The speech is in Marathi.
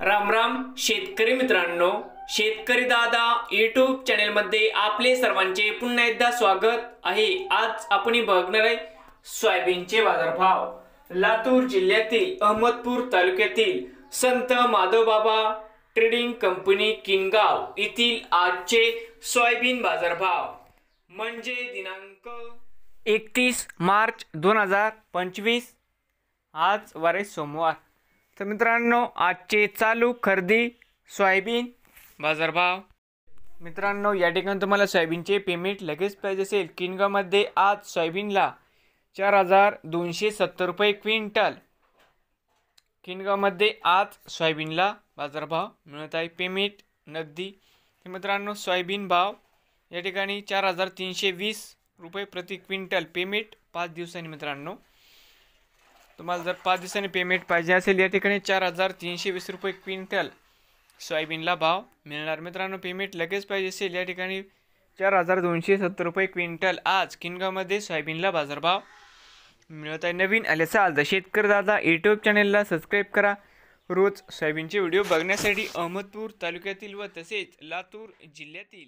राम राम शेतकरी मित्रांनो, शेतकरी दादा यूट्यूब चॅनलमध्ये आपले सर्वांचे पुन्हा एकदा स्वागत आहे। आज आपण बघणार आहे सोयाबीनचे बाजारभाव। लातूर जिल्ह्यातील अहमदपूर तालुक्यातील संत माधवबाबा ट्रेडिंग कंपनी किनगाव येथील आजचे सोयाबीन बाजारभाव म्हणजे दिनांक 31 मार्च 2025। आज वारे सोमवार। तर मित्रांनो, आजचे चालू खरेदी सोयाबीन बाजारभाव। मित्रांनो, या ठिकाणी तुम्हाला सोयाबीनचे पेमेंट लगेच पाहिजे असेल, किनगावमध्ये आज सोयाबीनला 4270 रुपये क्विंटल। किनगावमध्ये आज सोयाबीनला बाजारभाव मिळत आहे, पेमेंट नगदी। तर मित्रांनो, सोयाबीन भाव या ठिकाणी 4320 रुपये प्रति क्विंटल, पेमेंट 5 दिवसांनी। मित्रांनो, तुम्हाला जर 5 दिवसांनी पेमेंट पाहिजे असेल, या ठिकाणी 4320 रुपये क्विंटल सोयाबीनला भाव मिळणार। मित्रांनो, पेमेंट लगेच पाहिजे असेल, या ठिकाणी 4270 रुपये क्विंटल आज किनगावमध्ये सोयाबीनला बाजारभाव मिळत आहे। नवीन आले असाल तर शेतकरी दादा यूट्यूब चॅनलला सबस्क्राईब करा। रोज सोयाबीनचे व्हिडिओ बघण्यासाठी अहमदपूर तालुक्यातील व तसेच लातूर जिल्ह्यातील